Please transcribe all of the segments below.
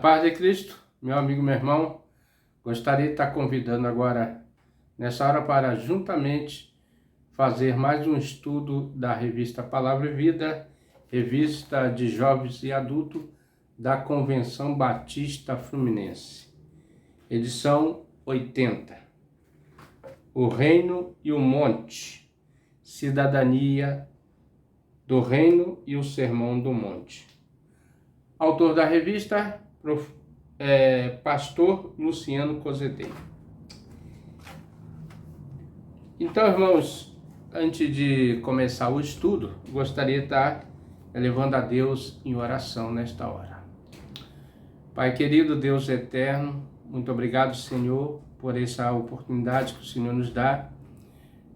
paz de Cristo, meu amigo, meu irmão, gostaria de estar convidando agora, nessa hora, para juntamente fazer mais um estudo da revista Palavra e Vida, revista de jovens e adultos da Convenção Batista Fluminense, edição 80. O Reino e o Monte, Cidadania do Reino e o Sermão do Monte. Autor da revista, Pastor Luciano Cozedei. Então, irmãos, antes de começar o estudo, gostaria de estar elevando a Deus em oração nesta hora. Pai querido, Deus eterno, muito obrigado, Senhor, por essa oportunidade que o Senhor nos dá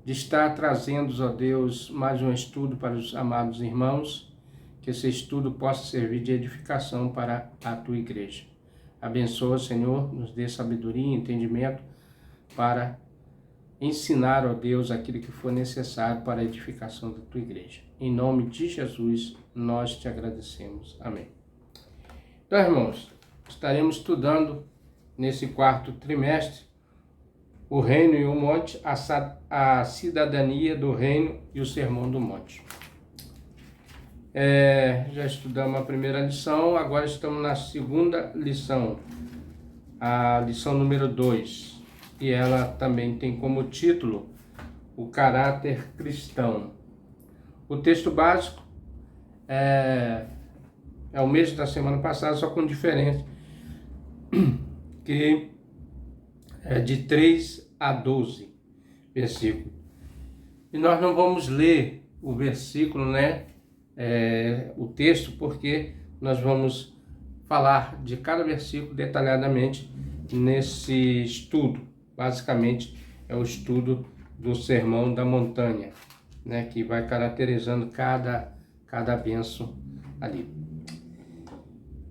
de estar trazendo, ó Deus, mais um estudo para os amados irmãos, que esse estudo possa servir de edificação para a tua igreja. Abençoa, Senhor, nos dê sabedoria e entendimento para ensinar, ó Deus, aquilo que for necessário para a edificação da tua igreja. Em nome de Jesus, nós te agradecemos. Amém. Então, irmãos, estaremos estudando nesse quarto trimestre o Reino e o Monte, a cidadania do Reino e o Sermão do Monte. Já estudamos a primeira lição, agora estamos na segunda lição, a lição número 2, e ela também tem como título o caráter cristão. O texto básico é o mesmo da semana passada, só com diferença, que é de 3 a 12 versículos. E nós não vamos ler o versículo, o texto, porque nós vamos falar de cada versículo detalhadamente nesse estudo. Basicamente é o estudo do Sermão da Montanha, que vai caracterizando cada bênção ali.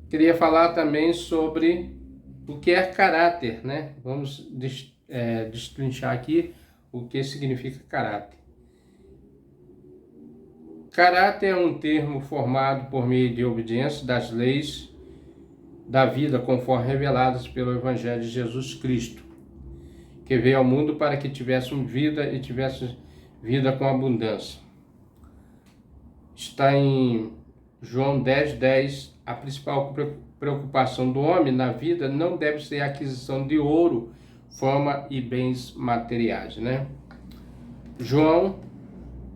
Queria falar também sobre o que é caráter, Vamos destrinchar aqui o que significa caráter. Caráter é um termo formado por meio de obediência das leis da vida conforme reveladas pelo Evangelho de Jesus Cristo, que veio ao mundo para que tivéssemos vida e tivéssemos vida com abundância. Está em João 10:10. A principal preocupação do homem na vida não deve ser a aquisição de ouro, fama e bens materiais, João,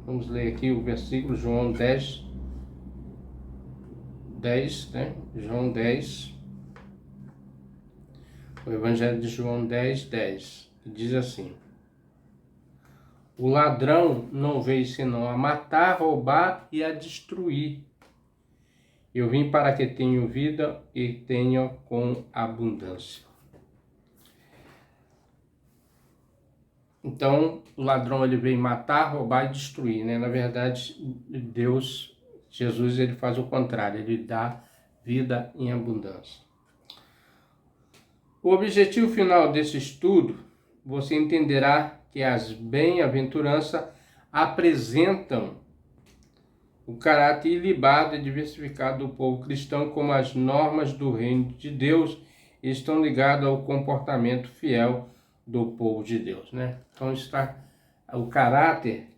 vamos ler aqui o versículo, João 10, João 10, o Evangelho de João 10:10, que diz assim: o ladrão não veio senão a matar, roubar e a destruir. Eu vim para que tenham vida e tenham com abundância. Então, o ladrão ele veio matar, roubar e destruir, Na verdade, Jesus, ele faz o contrário, ele dá vida em abundância. O objetivo final desse estudo, você entenderá que as bem-aventuranças apresentam o caráter ilibado e diversificado do povo cristão, como as normas do reino de Deus estão ligadas ao comportamento fiel do povo de Deus, Então está o caráter,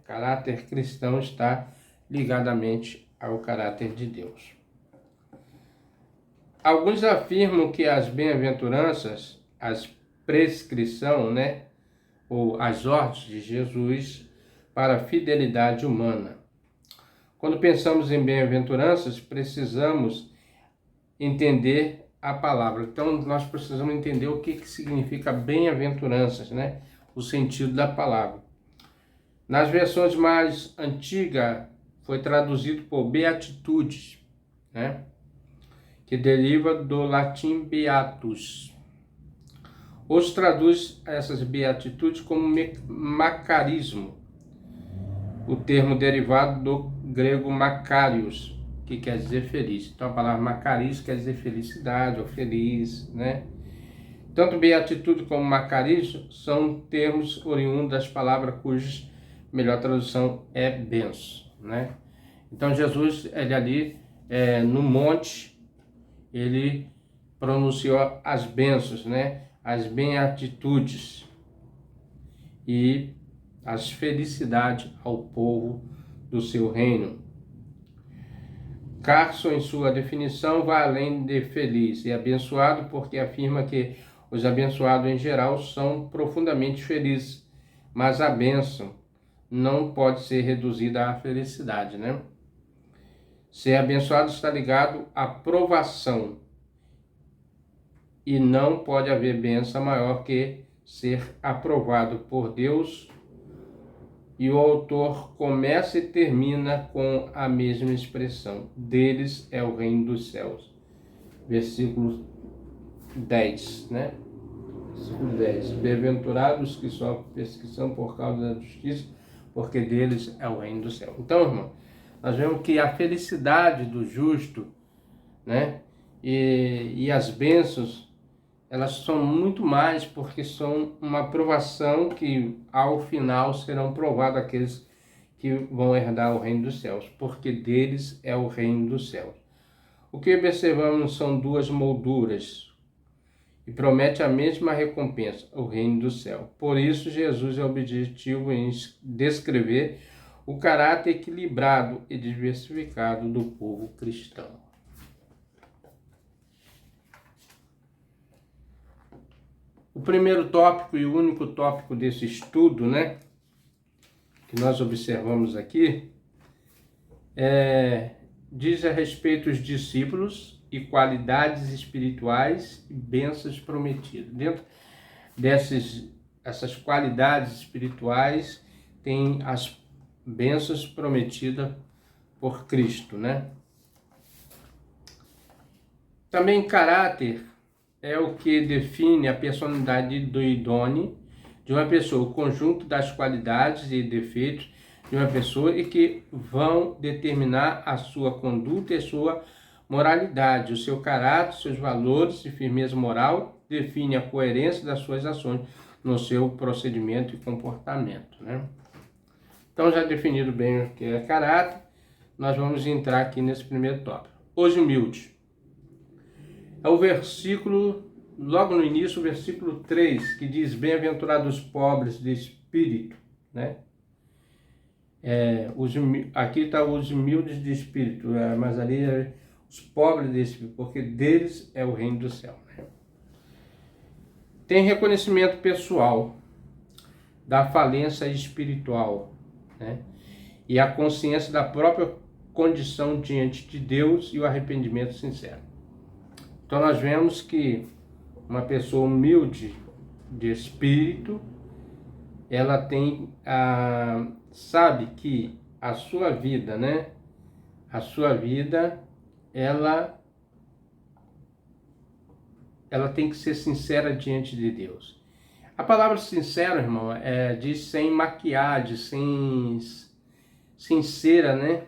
caráter cristão está ligadamente ao caráter de Deus. Alguns afirmam que as bem-aventuranças, as prescrição, ou as ordens de Jesus para a fidelidade humana. Quando pensamos em bem-aventuranças, precisamos entender a palavra. Então, nós precisamos entender o que significa bem-aventuranças, O sentido da palavra. Nas versões mais antigas, foi traduzido por beatitudes, que deriva do latim beatus. Outros traduzem essas beatitudes como macarismo, o termo derivado do grego makarios, que quer dizer feliz. Então a palavra makarios quer dizer felicidade ou feliz, Tanto beatitude como macarios são termos oriundos das palavras cuja melhor tradução é benção, Então Jesus, ele ali no monte, ele pronunciou as bênçãos, né? As beatitudes e as felicidades ao povo do seu reino. Carson, em sua definição, vai além de feliz e abençoado, porque afirma que os abençoados em geral são profundamente felizes, mas a bênção não pode ser reduzida à felicidade, né? Ser abençoado está ligado à provação, e não pode haver bênção maior que ser aprovado por Deus. E o autor começa e termina com a mesma expressão: deles é o reino dos céus. Versículo 10, né? Versículo 10. Bem-aventurados que sofrem perseguição por causa da justiça, porque deles é o reino do céu. Então, irmão, nós vemos que a felicidade do justo, né? E as bênçãos, elas são muito mais, porque são uma provação que ao final serão provados aqueles que vão herdar o reino dos céus, porque deles é o reino dos céus. O que observamos são duas molduras e promete a mesma recompensa, o reino do céu. Por isso, Jesus é objetivo em descrever o caráter equilibrado e diversificado do povo cristão. O primeiro tópico e o único tópico desse estudo, né, que nós observamos aqui, diz a respeito dos discípulos e qualidades espirituais e bênçãos prometidas. Dentro essas qualidades espirituais tem as bênçãos prometidas por Cristo, né? Também caráter é o que define a personalidade do idôneo de uma pessoa, o conjunto das qualidades e defeitos de uma pessoa e que vão determinar a sua conduta e a sua moralidade. O seu caráter, seus valores e firmeza moral define a coerência das suas ações no seu procedimento e comportamento, né? Então, já definido bem o que é caráter, nós vamos entrar aqui nesse primeiro tópico. Os humildes. É o versículo, logo no início, o versículo 3, que diz: bem-aventurados os pobres de espírito, né? Aqui está os humildes de espírito, mas ali é os pobres de espírito, porque deles é o reino do céu, né? Tem reconhecimento pessoal da falência espiritual, né? E a consciência da própria condição diante de Deus e o arrependimento sincero. Então nós vemos que uma pessoa humilde de espírito, ela tem sabe que a sua vida, né? A sua vida, ela tem que ser sincera diante de Deus. A palavra sincero, irmão, diz sem maquiagem, sincera, né?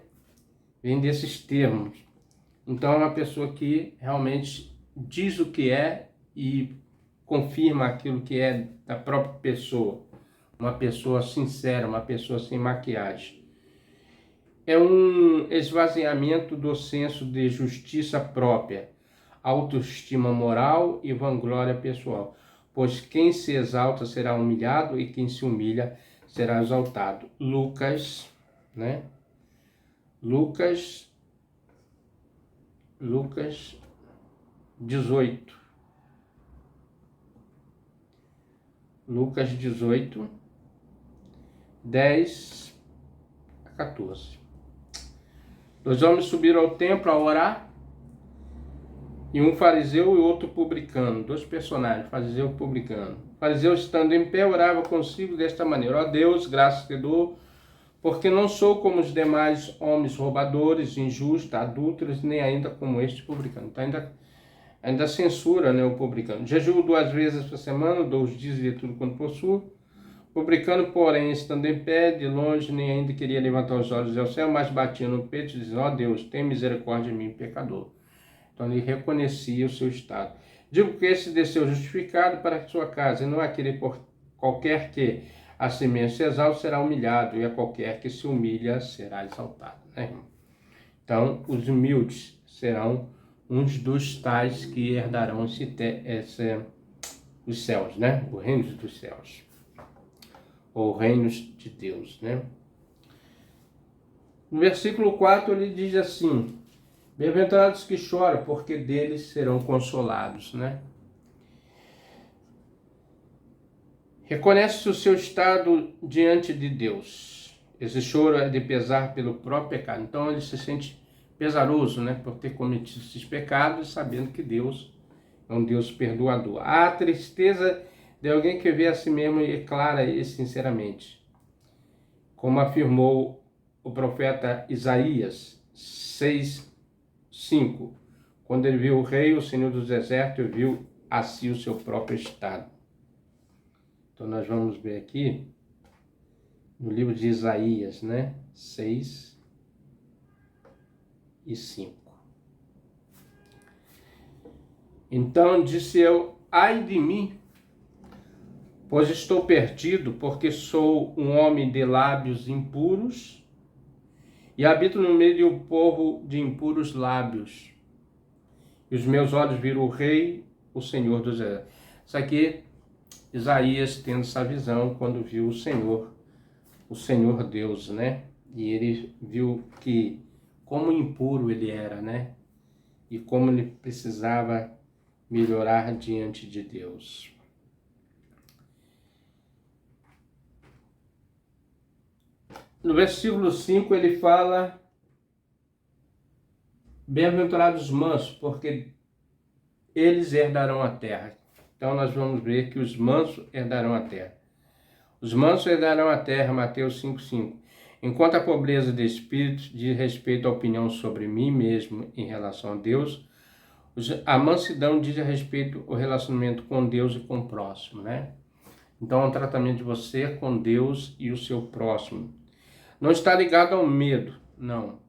Vem desses termos. Então é uma pessoa que realmente diz o que é e confirma aquilo que é da própria pessoa. Uma pessoa sincera, uma pessoa sem maquiagem. É um esvaziamento do senso de justiça própria, autoestima moral e vanglória pessoal. Pois quem se exalta será humilhado e quem se humilha será exaltado. Lucas, né? Lucas 18. Lucas 18, 10 a 14. Dois homens subiram ao templo a orar, e um fariseu e outro publicano. Dois personagens, fariseu e publicano. O fariseu, estando em pé, orava consigo desta maneira: ó Deus, graças te dou, porque não sou como os demais homens roubadores, injustos, adúlteros, nem ainda como este publicano. Então ainda censura, né, o publicano. Jejuo 2 vezes por semana, 2 dias de tudo quanto possuo. O publicano, porém, estando em pé, de longe, nem ainda queria levantar os olhos ao céu, mas batia no peito, dizendo: ó Deus, tem misericórdia de mim, pecador. Então ele reconhecia o seu estado. Digo que esse desceu justificado para a sua casa, e não aquele por qualquer que a si mesmo se exalta será humilhado, e a qualquer que se humilha será exaltado, né, irmão? Então, os humildes serão uns dos tais que herdarão os céus, né? O reino dos céus, ou reinos de Deus, né? No versículo 4 ele diz assim: bem-aventurados que choram, porque deles serão consolados, né? Reconhece o seu estado diante de Deus. Esse choro é de pesar pelo próprio pecado. Então ele se sente pesaroso, né, por ter cometido esses pecados, sabendo que Deus é um Deus perdoador. A tristeza de alguém que vê a si mesmo e declara isso sinceramente. Como afirmou o profeta Isaías 6:5, quando ele viu o rei, o Senhor dos exércitos, viu a si o seu próprio estado. Então nós vamos ver aqui no livro de Isaías, né? 6:5. Então disse eu: ai de mim, pois estou perdido, porque sou um homem de lábios impuros e habito no meio de um povo de impuros lábios. E os meus olhos viram o Rei, o Senhor dos exércitos. Isso aqui, Isaías tendo essa visão quando viu o Senhor Deus, né? E ele viu que como impuro ele era, né? E como ele precisava melhorar diante de Deus. No versículo 5 ele fala: bem-aventurados os mansos, porque eles herdarão a terra. Então nós vamos ver que os mansos herdarão a terra. Os mansos herdarão a terra, Mateus 5:5. Enquanto a pobreza de espírito diz respeito à opinião sobre mim mesmo em relação a Deus, a mansidão diz a respeito ao relacionamento com Deus e com o próximo, né? Então é um tratamento de você com Deus e o seu próximo. Não está ligado ao medo, não.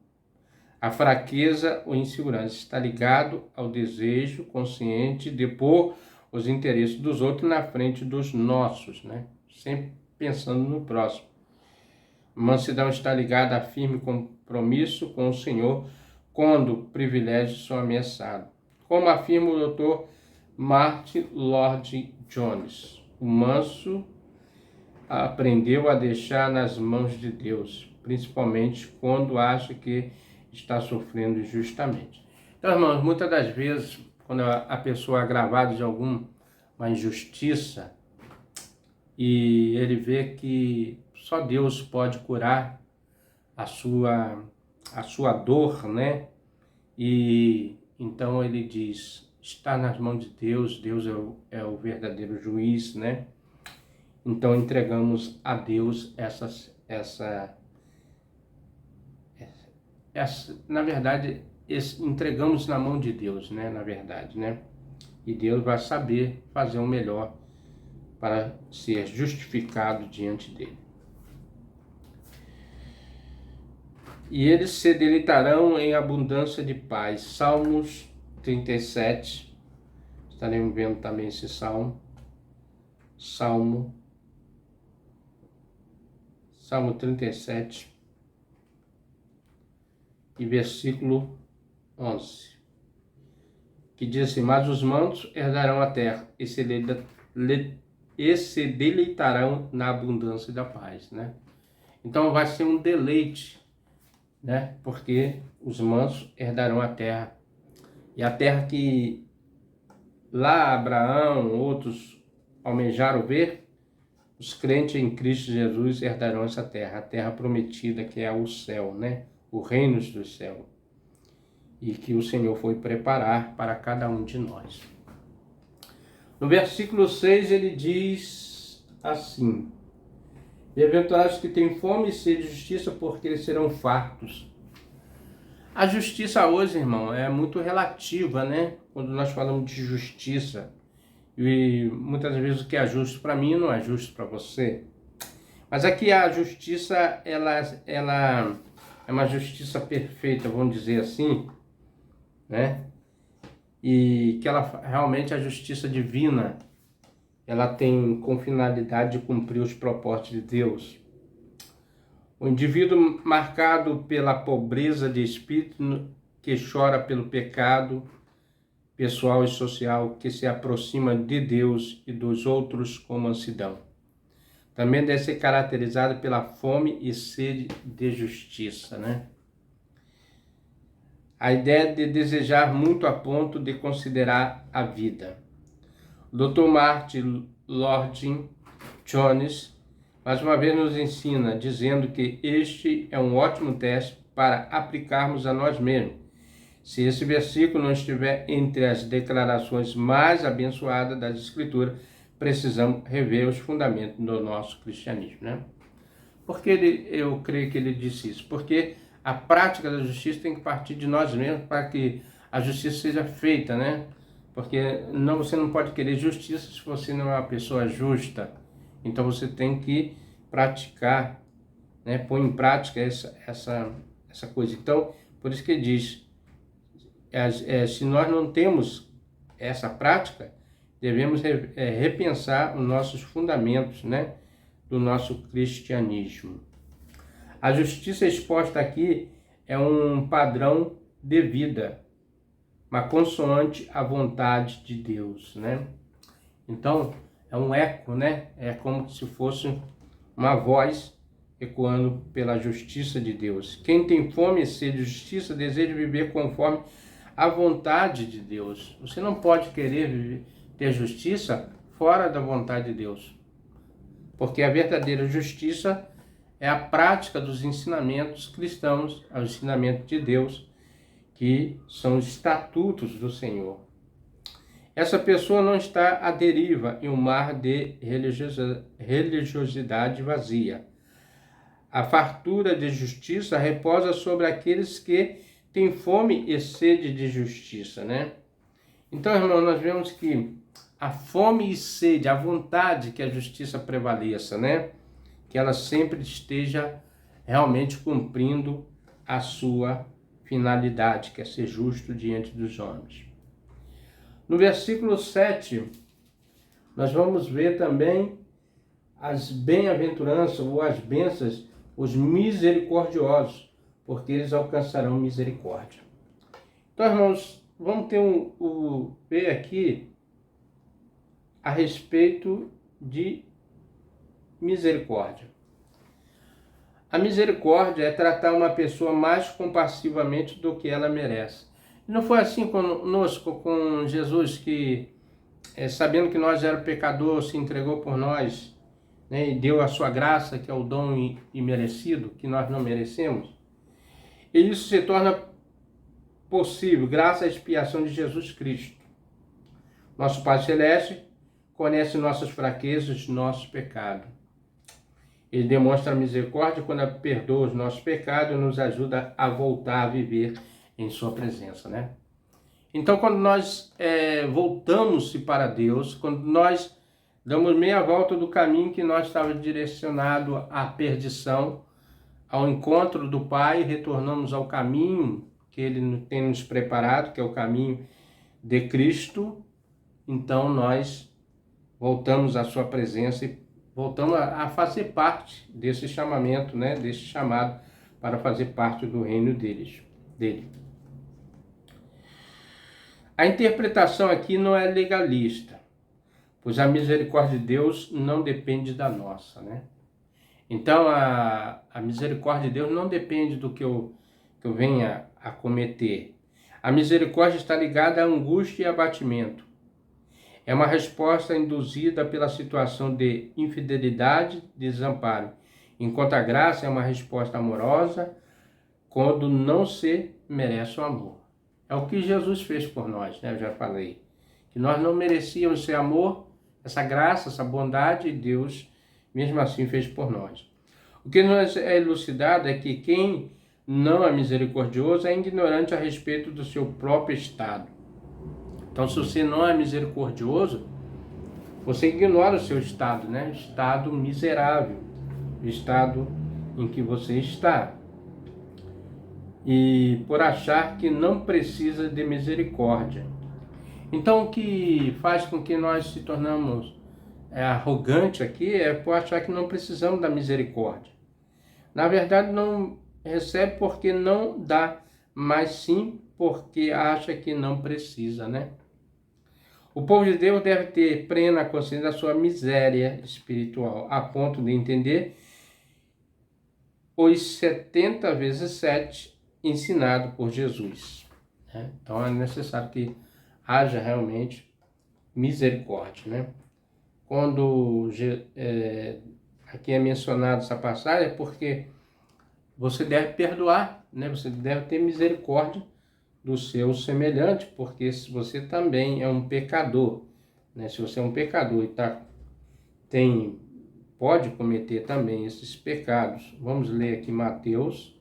A fraqueza ou insegurança está ligado ao desejo consciente de pôr os interesses dos outros na frente dos nossos, né? Sempre pensando no próximo. Mansidão está ligada a firme compromisso com o Senhor quando privilégios são ameaçados. Como afirma o Dr. Martin Lloyd Jones, o manso aprendeu a deixar nas mãos de Deus, principalmente quando acha que está sofrendo injustamente. Então, irmãos, muitas das vezes, quando a pessoa é agravada de alguma injustiça, e ele vê que só Deus pode curar a sua dor, né? E então ele diz: está nas mãos de Deus, Deus é o verdadeiro juiz, né? Então entregamos a Deus na verdade, entregamos na mão de Deus, né? Na verdade, né? E Deus vai saber fazer o melhor para ser justificado diante dele. E eles se deleitarão em abundância de paz. Salmos 37. Estaremos vendo também esse salmo. Salmo 37 e versículo 11, que diz assim: mas os mansos herdarão a terra e se deleitarão na abundância da paz, né? Então vai ser um deleite, né? Porque os mansos herdarão a terra, e a terra que lá Abraão, outros almejaram ver, os crentes em Cristo Jesus herdarão essa terra, a terra prometida, que é o céu, né? O reino dos céus, e que o Senhor foi preparar para cada um de nós. No versículo 6 ele diz assim: bem-aventurados que têm fome e sede de justiça, porque eles serão fartos. A justiça hoje, irmão, é muito relativa, né? Quando nós falamos de justiça, e muitas vezes o que é justo para mim não é justo para você. Mas aqui a justiça, ela é uma justiça perfeita, vamos dizer assim, né? E que ela realmente, a justiça divina, ela tem com finalidade de cumprir os propósitos de Deus. O indivíduo marcado pela pobreza de espírito, que chora pelo pecado, pessoal e social que se aproxima de Deus e dos outros com mansidão. Também deve ser caracterizada pela fome e sede de justiça, né? A ideia de desejar muito a ponto de considerar a vida. O Dr. Martin Lloyd Jones, mais uma vez, nos ensina, dizendo que este é um ótimo teste para aplicarmos a nós mesmos. Se esse versículo não estiver entre as declarações mais abençoadas das Escrituras, precisamos rever os fundamentos do nosso cristianismo, né? Por que eu creio que ele disse isso? Porque a prática da justiça tem que partir de nós mesmos para que a justiça seja feita, né? Porque você não pode querer justiça se você não é uma pessoa justa. Então você tem que praticar, né? Pôr em prática essa coisa. Então, por isso que ele diz, se nós não temos essa prática, devemos repensar os nossos fundamentos, né? Do nosso cristianismo. A justiça exposta aqui é um padrão de vida, uma consoante à vontade de Deus, né? Então, é um eco, né? É como se fosse uma voz ecoando pela justiça de Deus. Quem tem fome e sede de justiça deseja viver conforme a vontade de Deus. Você não pode querer ter justiça fora da vontade de Deus. Porque a verdadeira justiça é a prática dos ensinamentos cristãos, o ensinamento de Deus, que são os estatutos do Senhor. Essa pessoa não está à deriva em um mar de religiosidade vazia. A fartura de justiça reposa sobre aqueles que têm fome e sede de justiça, né? Então, irmão, nós vemos que a fome e sede, a vontade que a justiça prevaleça, né? Que ela sempre esteja realmente cumprindo a sua finalidade, que é ser justo diante dos homens. No versículo 7, nós vamos ver também as bem-aventuranças ou as bênçãos, os misericordiosos, porque eles alcançarão misericórdia. Então, irmãos, vamos ter ver aqui a respeito de misericórdia. A misericórdia é tratar uma pessoa mais compassivamente do que ela merece. Não foi assim conosco, com Jesus, que sabendo que nós éramos pecadores, se entregou por nós, né, e deu a sua graça, que é o dom imerecido, que nós não merecemos. E isso se torna possível graças à expiação de Jesus Cristo. Nosso Pai Celeste conhece nossas fraquezas, nossos pecados. Ele demonstra misericórdia quando perdoa os nossos pecados e nos ajuda a voltar a viver em sua presença, né? Então, quando nós voltamos para Deus, quando nós damos meia volta do caminho que nós estávamos direcionado à perdição, ao encontro do Pai, retornamos ao caminho que Ele tem nos preparado, que é o caminho de Cristo, então nós voltamos à sua presença e voltamos a fazer parte desse chamamento, né? Desse chamado para fazer parte do reino dele. A interpretação aqui não é legalista, pois a misericórdia de Deus não depende da nossa, né? Então, a misericórdia de Deus não depende do que eu venha a cometer. A misericórdia está ligada à angústia e abatimento. É uma resposta induzida pela situação de infidelidade e desamparo, enquanto a graça é uma resposta amorosa quando não se merece o amor. É o que Jesus fez por nós, né? Eu já falei. Que nós não merecíamos esse amor, essa graça, essa bondade, e Deus, mesmo assim, fez por nós. O que nos é elucidado é que quem não é misericordioso é ignorante a respeito do seu próprio estado. Então, se você não é misericordioso, você ignora o seu estado, né? Estado miserável, o estado em que você está. E por achar que não precisa de misericórdia. Então, o que faz com que nós se tornamos arrogante aqui é por achar que não precisamos da misericórdia. Na verdade, não recebe porque não dá, mas sim porque acha que não precisa, né? O povo de Deus deve ter plena consciência da sua miséria espiritual, a ponto de entender os 70 vezes 7 ensinado por Jesus. Então é necessário que haja realmente misericórdia, né? Quando aqui é mencionado essa passagem é porque você deve perdoar, né? Você deve ter misericórdia do seu semelhante, porque se você também é um pecador, né? Se você é um pecador e pode cometer também esses pecados. Vamos ler aqui Mateus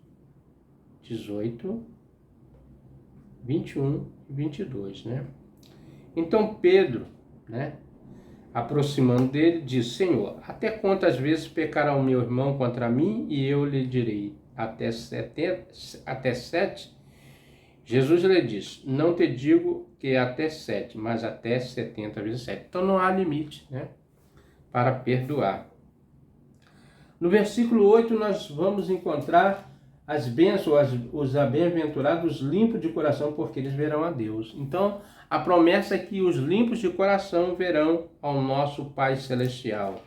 18, 21 e 22, né? Então Pedro, né, aproximando dele, disse: Senhor, até quantas vezes pecará o meu irmão contra mim e eu lhe direi até 7? Jesus lhe disse: não te digo que é até 7, mas até 70 vezes 7. Então não há limite, né, para perdoar. No versículo 8 nós vamos encontrar as bênçãos, os bem-aventurados limpos de coração, porque eles verão a Deus. Então, a promessa é que os limpos de coração verão ao nosso Pai Celestial.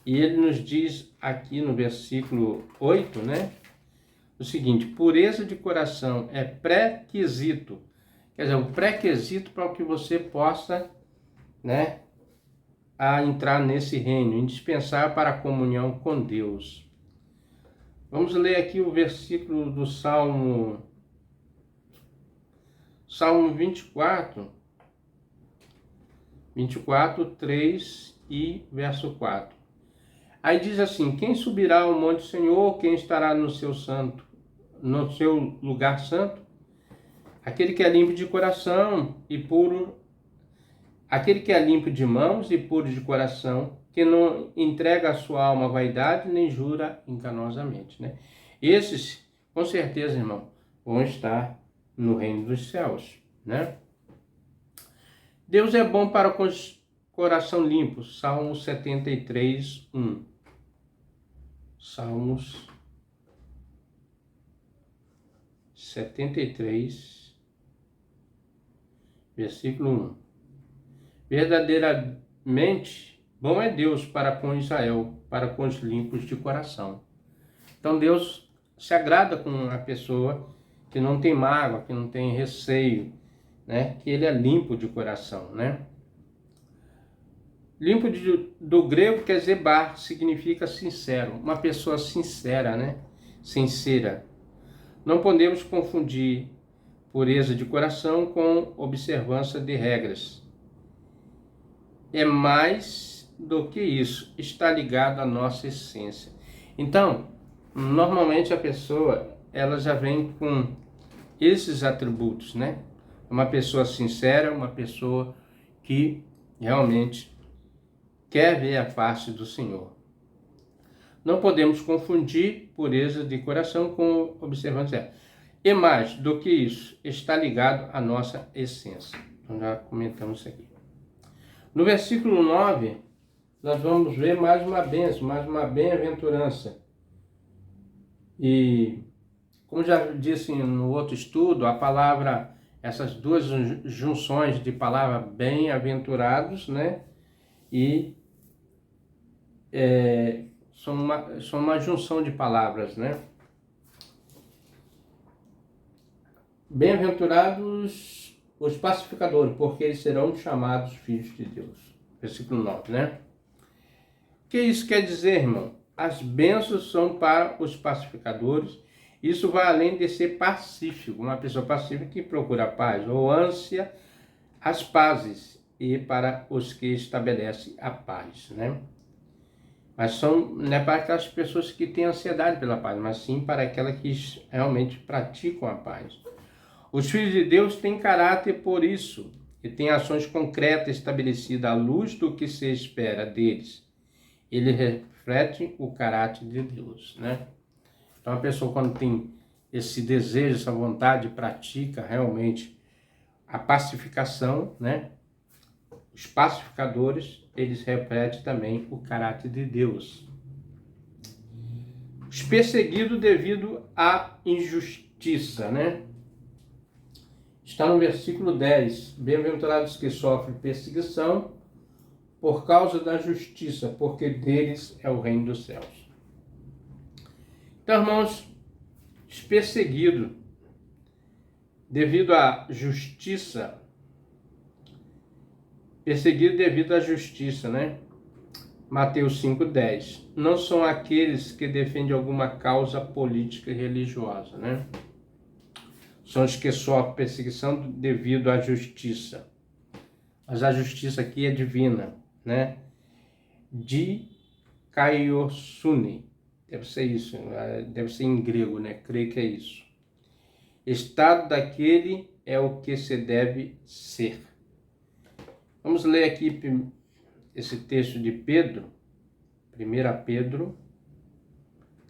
E ele nos diz aqui no versículo 8, né, o seguinte: pureza de coração é pré-requisito. Quer dizer, o pré-requisito para que você possa, né, a entrar nesse reino, indispensável para a comunhão com Deus. Vamos ler aqui o versículo do Salmo 24, 3 e verso 4. Aí diz assim: quem subirá ao monte do Senhor, quem estará no seu lugar santo? Aquele que é limpo de coração e puro, aquele que é limpo de mãos e puro de coração, que não entrega a sua alma à vaidade, nem jura enganosamente, né? Esses, com certeza, irmão, vão estar no reino dos céus, né? Deus é bom para com coração limpo. Salmo 73, 1. Salmos 73, versículo 1. Verdadeiramente, bom é Deus para com Israel, para com os limpos de coração. Então Deus se agrada com a pessoa que não tem mágoa, que não tem receio, né? Que ele é limpo de coração, né? Limpo do grego quer dizer bar, significa sincero, uma pessoa sincera, né? Sincera. Não podemos confundir pureza de coração com observância de regras. É mais do que isso, está ligado à nossa essência. Então, normalmente a pessoa, ela já vem com esses atributos, né? Uma pessoa sincera, uma pessoa que realmente quer ver a face do Senhor. Não podemos confundir pureza de coração com observância. E mais do que isso, está ligado à nossa essência. Então já comentamos isso aqui. No versículo 9, nós vamos ver mais uma bênção, mais uma bem-aventurança. E, como já disse no outro estudo, a palavra, essas duas junções de palavra bem-aventurados, né? E são uma junção de palavras, né? Bem-aventurados os pacificadores, porque eles serão chamados filhos de Deus. Versículo 9, né? O que isso quer dizer, irmão? As bênçãos são para os pacificadores. Isso vai além de ser pacífico, uma pessoa pacífica que procura a paz, ou ânsia as pazes, e para os que estabelecem a paz, né? Mas não é para aquelas pessoas que têm ansiedade pela paz, mas sim para aquelas que realmente praticam a paz. Os filhos de Deus têm caráter por isso, e têm ações concretas estabelecidas à luz do que se espera deles. Ele reflete o caráter de Deus, né? Então a pessoa, quando tem esse desejo, essa vontade, pratica realmente a pacificação, né? Os pacificadores, eles refletem também o caráter de Deus. Os perseguidos devido à injustiça, né? está no versículo 10. Bem-aventurados que sofrem perseguição por causa da justiça, porque deles é o reino dos céus. Então, irmãos, os perseguidos devido à justiça, né? Mateus 5,10. Não são aqueles que defendem alguma causa política e religiosa, né? São os que sofrem perseguição devido à justiça. Mas a justiça aqui é divina, né? Dikaiosune. Deve ser isso, deve ser em grego, né? Creio que é isso. Estado daquele é o que se deve ser. Vamos ler aqui esse texto de Pedro, 1 Pedro,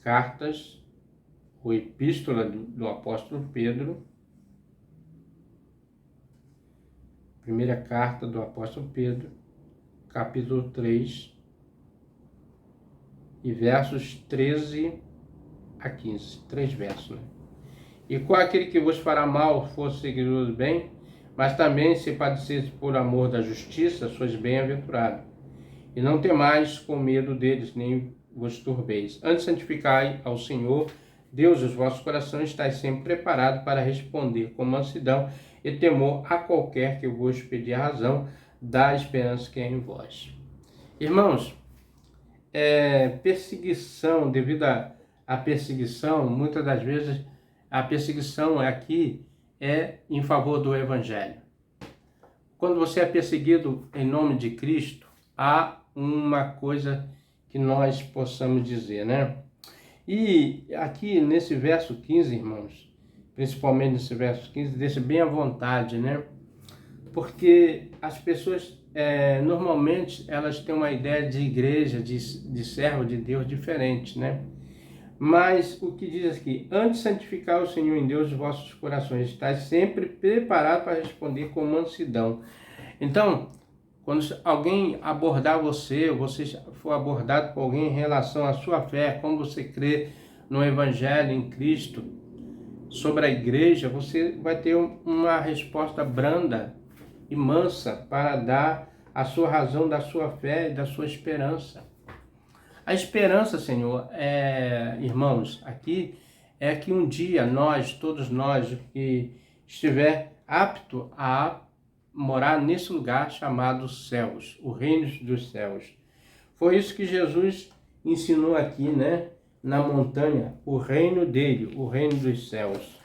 cartas, ou epístola do apóstolo Pedro, primeira carta do apóstolo Pedro, capítulo 3, e versos 13 a 15, 3 versos, né? E qual aquele que vos fará mal for seguidor do bem, mas também se padecer por amor da justiça, sois bem-aventurados. E não temais com medo deles, nem vos turbeis. Antes santificai ao Senhor, Deus, os vossos corações, estáis sempre preparados para responder com mansidão e temor a qualquer que vos pedir a razão da esperança que é em vós. Irmãos, perseguição, devido à perseguição, muitas das vezes a perseguição aqui é em favor do Evangelho. Quando você é perseguido em nome de Cristo, há uma coisa que nós possamos dizer, né? E aqui nesse verso 15, irmãos, principalmente nesse verso 15, deixa bem à vontade, né? Porque as pessoas, normalmente, elas têm uma ideia de igreja, de servo de Deus diferente, né? Mas o que diz aqui, antes de santificar o Senhor em Deus os vossos corações, estáis sempre preparados para responder com mansidão. Então, quando alguém abordar você, ou você for abordado por alguém em relação à sua fé, como você crê no Evangelho, em Cristo, sobre a igreja, você vai ter uma resposta branda e mansa para dar a sua razão da sua fé e da sua esperança. A esperança, Senhor, irmãos, aqui é que um dia todos nós, que estiver apto a morar nesse lugar chamado céus, o reino dos céus. Foi isso que Jesus ensinou aqui, né, na montanha, o reino dele, o reino dos céus.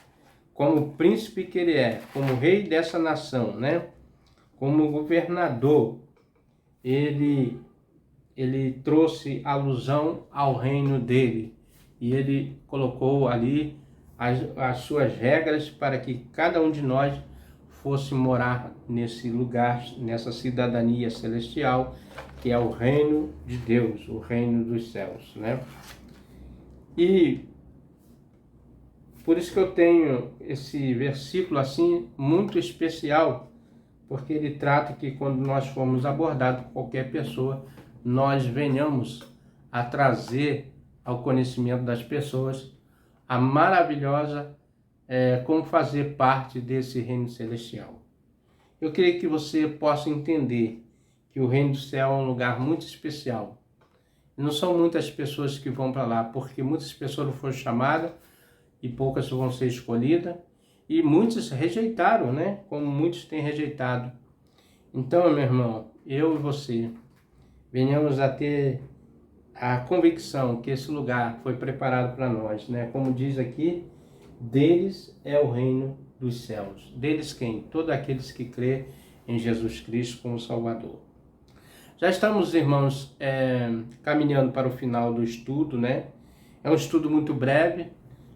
Como príncipe que ele é, como rei dessa nação, né, como governador, ele trouxe alusão ao reino dele e ele colocou ali as suas regras para que cada um de nós fosse morar nesse lugar, nessa cidadania celestial, que é o reino de Deus, o reino dos céus, né? E por isso que eu tenho esse versículo assim muito especial, porque ele trata que quando nós formos abordados por qualquer pessoa, nós venhamos a trazer ao conhecimento das pessoas a maravilhosa como fazer parte desse reino celestial. Eu creio que você possa entender que o reino do céu é um lugar muito especial. Não são muitas pessoas que vão para lá, porque muitas pessoas não foram chamadas e poucas vão ser escolhidas, e muitos rejeitaram, né? Como muitos têm rejeitado. Então, meu irmão, eu e você, venhamos a ter a convicção que esse lugar foi preparado para nós, né? Como diz aqui, deles é o reino dos céus. Deles quem? Todos aqueles que crê em Jesus Cristo como Salvador. Já estamos, irmãos, caminhando para o final do estudo, né? É um estudo muito breve,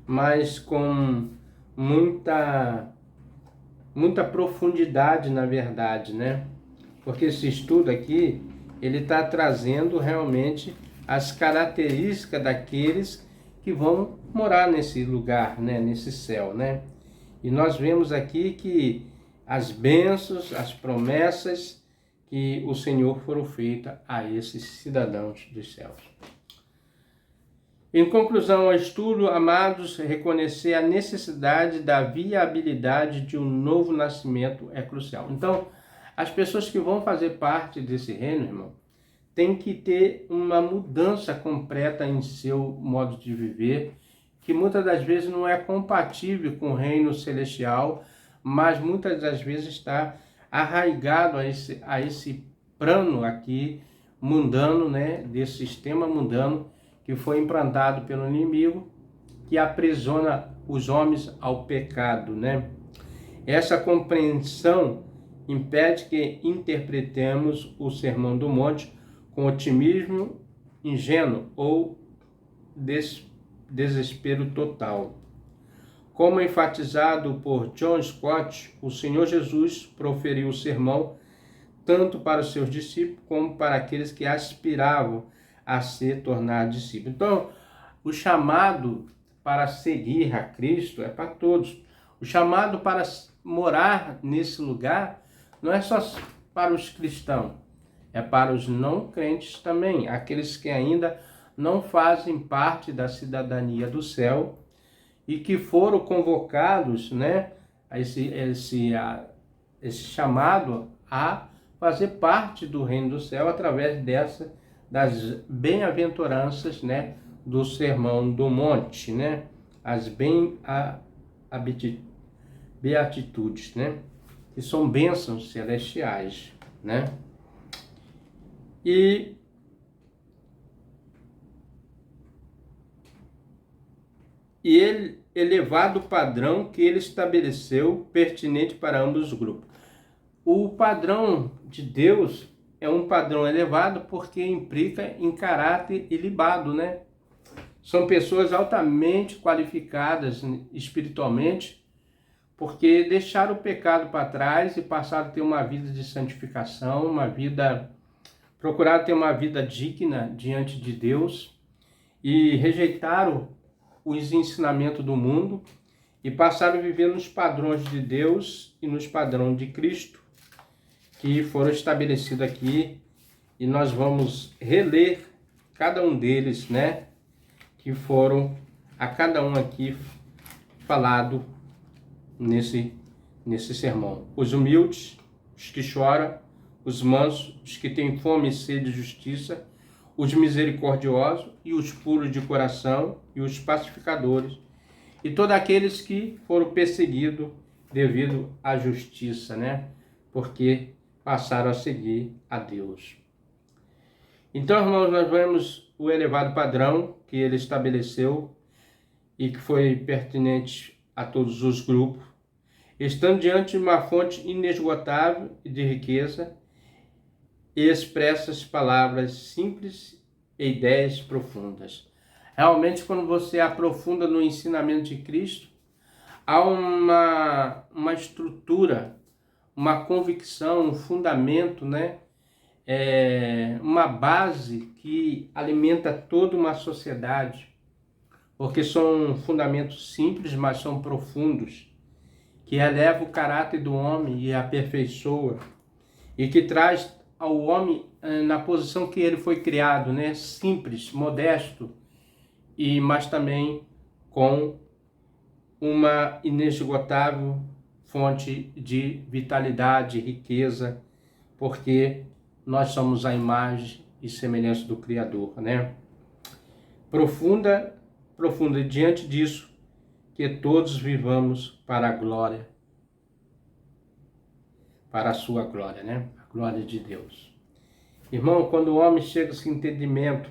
mas com muita profundidade, na verdade, né? Porque esse estudo aqui, ele está trazendo realmente as características daqueles que vão morar nesse lugar, né? Nesse céu, né? E nós vemos aqui que as bênçãos, as promessas que o Senhor foram feitas a esses cidadãos dos céus. Em conclusão ao estudo, amados, reconhecer a necessidade da viabilidade de um novo nascimento é crucial. Então, as pessoas que vão fazer parte desse reino, irmão, têm que ter uma mudança completa em seu modo de viver, que muitas das vezes não é compatível com o reino celestial, mas muitas das vezes está arraigado a esse plano aqui mundano, né, desse sistema mundano que foi implantado pelo inimigo, que aprisiona os homens ao pecado, né? Essa compreensão impede que interpretemos o Sermão do Monte com otimismo ingênuo ou desespero total. Como enfatizado por John Stott, o Senhor Jesus proferiu o sermão tanto para os seus discípulos como para aqueles que aspiravam a se tornar discípulos. Então, o chamado para seguir a Cristo é para todos. O chamado para morar nesse lugar não é só para os cristãos, é para os não crentes também, aqueles que ainda não fazem parte da cidadania do céu e que foram convocados, né, a esse chamado a fazer parte do reino do céu através das bem-aventuranças, né, do Sermão do Monte, né, as beatitudes, né, que são bênçãos celestiais, né, e ele elevado padrão que ele estabeleceu pertinente para ambos os grupos. O padrão de Deus é um padrão elevado porque implica em caráter ilibado, né? São pessoas altamente qualificadas espiritualmente porque deixaram o pecado para trás e passaram a ter uma vida de santificação, procuraram ter uma vida digna diante de Deus e rejeitaram os ensinamentos do mundo e passaram a viver nos padrões de Deus e nos padrões de Cristo, que foram estabelecidos aqui, e nós vamos reler cada um deles, né? Que foram a cada um aqui falado nesse sermão. Os humildes, os que choram, os mansos, os que têm fome e sede de justiça, os misericordiosos e os puros de coração e os pacificadores, e todos aqueles que foram perseguidos devido à justiça, né? Porque passaram a seguir a Deus. Então, irmãos, nós vemos o elevado padrão que ele estabeleceu e que foi pertinente a todos os grupos, estando diante de uma fonte inesgotável de riqueza, e expressa as palavras simples e ideias profundas. Realmente, quando você aprofunda no ensinamento de Cristo, há uma estrutura, uma convicção, um fundamento, né? Uma base que alimenta toda uma sociedade, porque são fundamentos simples, mas são profundos, que eleva o caráter do homem e aperfeiçoa, e que traz ao homem na posição que ele foi criado, né? Simples, modesto, mas também com uma inesgotável fonte de vitalidade, riqueza, porque nós somos a imagem e semelhança do Criador, né? Profunda, diante disso, que todos vivamos para a glória, para a sua glória, né? A glória de Deus. Irmão, quando o homem chega a esse entendimento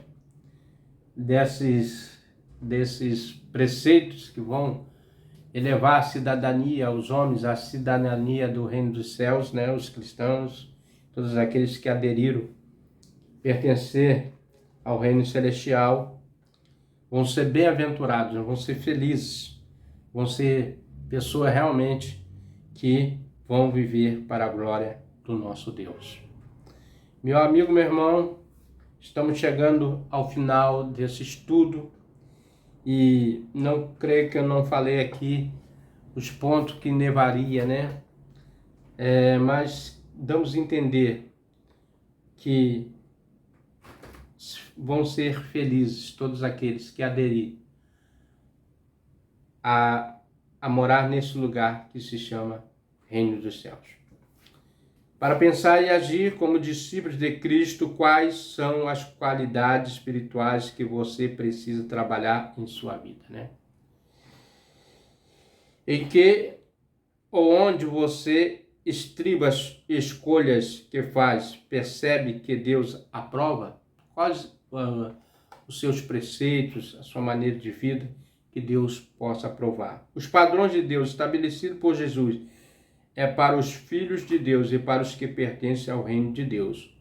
desses preceitos que vão elevar a cidadania aos homens, a cidadania do reino dos céus, né? Os cristãos, todos aqueles que aderiram, pertencer ao reino celestial, vão ser bem-aventurados, vão ser felizes, vão ser pessoas realmente que vão viver para a glória do nosso Deus. Meu amigo, meu irmão, estamos chegando ao final desse estudo e não creio que eu não falei aqui os pontos que levaria, né? Mas damos a entender que vão ser felizes todos aqueles que aderir a morar nesse lugar que se chama Reino dos Céus. Para pensar e agir como discípulos de Cristo, quais são as qualidades espirituais que você precisa trabalhar em sua vida, né? Em que ou onde você estriba as escolhas que faz, percebe que Deus aprova? Quais os seus preceitos, a sua maneira de vida que Deus possa aprovar? Os padrões de Deus estabelecidos por Jesus é para os filhos de Deus e para os que pertencem ao reino de Deus.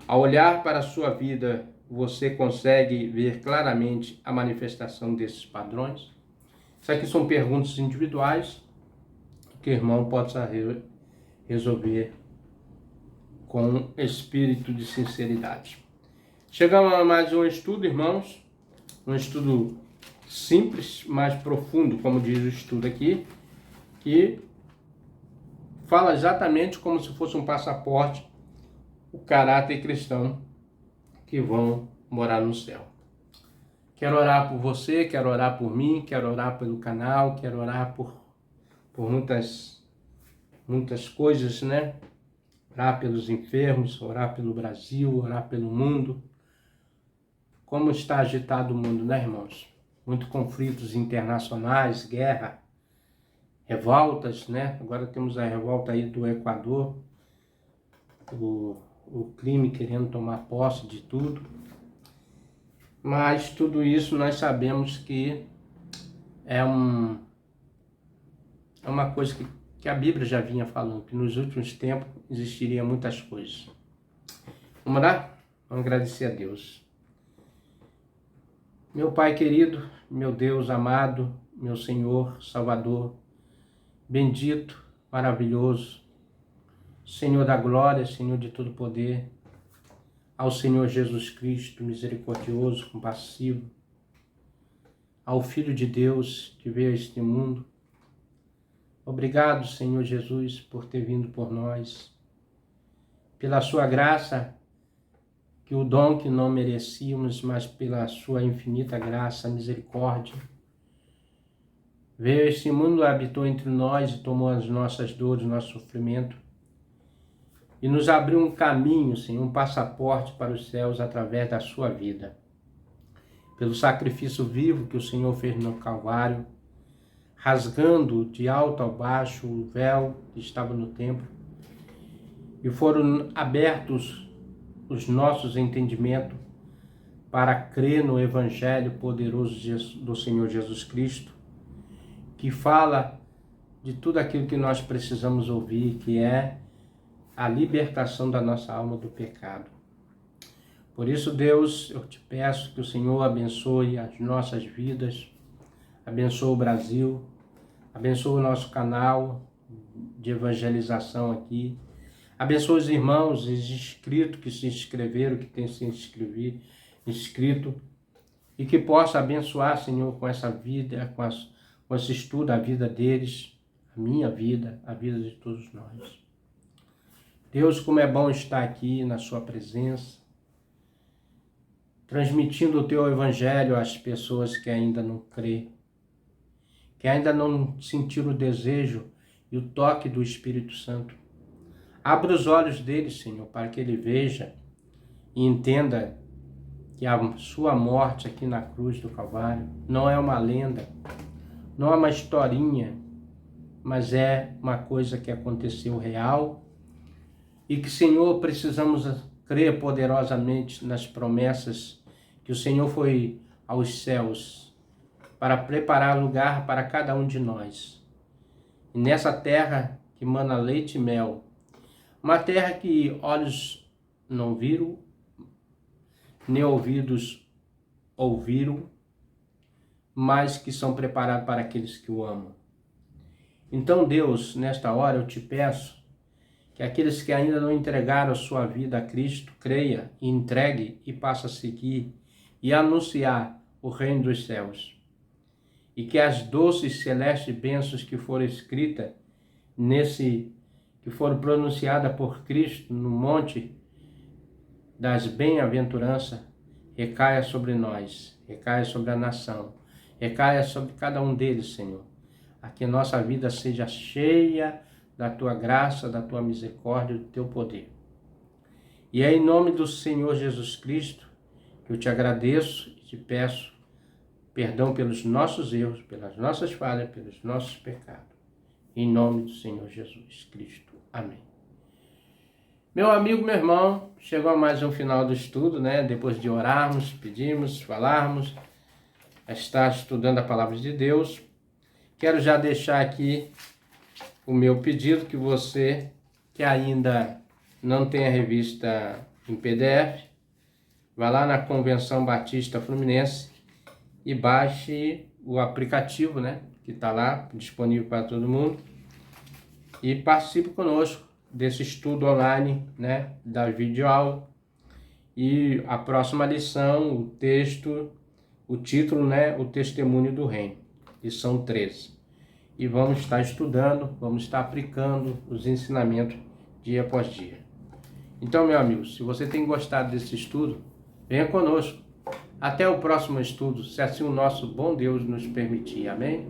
Ao olhar para a sua vida, você consegue ver claramente a manifestação desses padrões? Isso aqui são perguntas individuais que o irmão possa resolver com espírito de sinceridade. Chegamos a mais um estudo, irmãos, um estudo simples, mas profundo, como diz o estudo aqui, que fala exatamente como se fosse um passaporte, o caráter cristão que vão morar no céu. Quero orar por você, quero orar por mim, quero orar pelo canal, quero orar por muitas coisas, né? Orar pelos enfermos, orar pelo Brasil, orar pelo mundo. Como está agitado o mundo, né, irmãos? Muitos conflitos internacionais, guerra, revoltas, né? Agora temos a revolta aí do Equador, o crime querendo tomar posse de tudo. Mas tudo isso nós sabemos que é uma coisa que a Bíblia já vinha falando, que nos últimos tempos existiriam muitas coisas. Vamos lá? Vamos agradecer a Deus. Meu Pai querido, meu Deus amado, meu Senhor, Salvador, bendito, maravilhoso, Senhor da glória, Senhor de todo poder, ao Senhor Jesus Cristo, misericordioso, compassivo, ao Filho de Deus que veio a este mundo. Obrigado, Senhor Jesus, por ter vindo por nós, pela sua graça, que o dom que não merecíamos, mas pela sua infinita graça, misericórdia, veio a este mundo, habitou entre nós e tomou as nossas dores, nosso sofrimento, e nos abriu um caminho, Senhor, um passaporte para os céus através da sua vida. Pelo sacrifício vivo que o Senhor fez no Calvário, rasgando de alto a baixo o véu que estava no templo, e foram abertos os nossos entendimentos para crer no Evangelho poderoso do Senhor Jesus Cristo, que fala de tudo aquilo que nós precisamos ouvir, que é a libertação da nossa alma do pecado. Por isso, Deus, eu te peço que o Senhor abençoe as nossas vidas, abençoe o Brasil, abençoe o nosso canal de evangelização aqui, abençoe os irmãos, os inscritos que se inscreveram, que têm se inscrito, e que possa abençoar, Senhor, com essa vida, com esse estudo, a vida deles, a minha vida, a vida de todos nós. Deus, como é bom estar aqui na sua presença, transmitindo o teu evangelho às pessoas que ainda não crê, que ainda não sentiram o desejo e o toque do Espírito Santo. Abra os olhos deles, Senhor, para que ele veja e entenda que a sua morte aqui na cruz do Calvário não é uma lenda, não é uma historinha, mas é uma coisa que aconteceu real e que, Senhor, precisamos crer poderosamente nas promessas que o Senhor foi aos céus para preparar lugar para cada um de nós. E nessa terra que mana leite e mel, uma terra que olhos não viram, nem ouvidos ouviram, mas que são preparados para aqueles que o amam. Então, Deus, nesta hora eu te peço que aqueles que ainda não entregaram a sua vida a Cristo, creia e entregue e passe a seguir e anunciar o reino dos céus. E que as doces celestes bênçãos que foram escritas que foram pronunciadas por Cristo no monte das bem-aventuranças, recaia sobre nós, recaia sobre a nação, recaia sobre cada um deles, Senhor. A que nossa vida seja cheia da Tua graça, da Tua misericórdia, do Teu poder. E é em nome do Senhor Jesus Cristo que eu te agradeço e te peço perdão pelos nossos erros, pelas nossas falhas, pelos nossos pecados. Em nome do Senhor Jesus Cristo. Amém. Meu amigo, meu irmão, chegou mais um final do estudo, né? Depois de orarmos, pedirmos, falarmos, estar estudando a palavra de Deus. Quero já deixar aqui o meu pedido que você que ainda não tem a revista em PDF, vá lá na Convenção Batista Fluminense e baixe o aplicativo, né? Que está lá, disponível para todo mundo. E participe conosco desse estudo online, né? Da videoaula. E a próxima lição, o texto, o título, né? O Testemunho do Reino. Lição 13. E vamos estar estudando, vamos estar aplicando os ensinamentos dia após dia. Então, meu amigo, se você tem gostado desse estudo, venha conosco. Até o próximo estudo, se assim o nosso bom Deus nos permitir. Amém?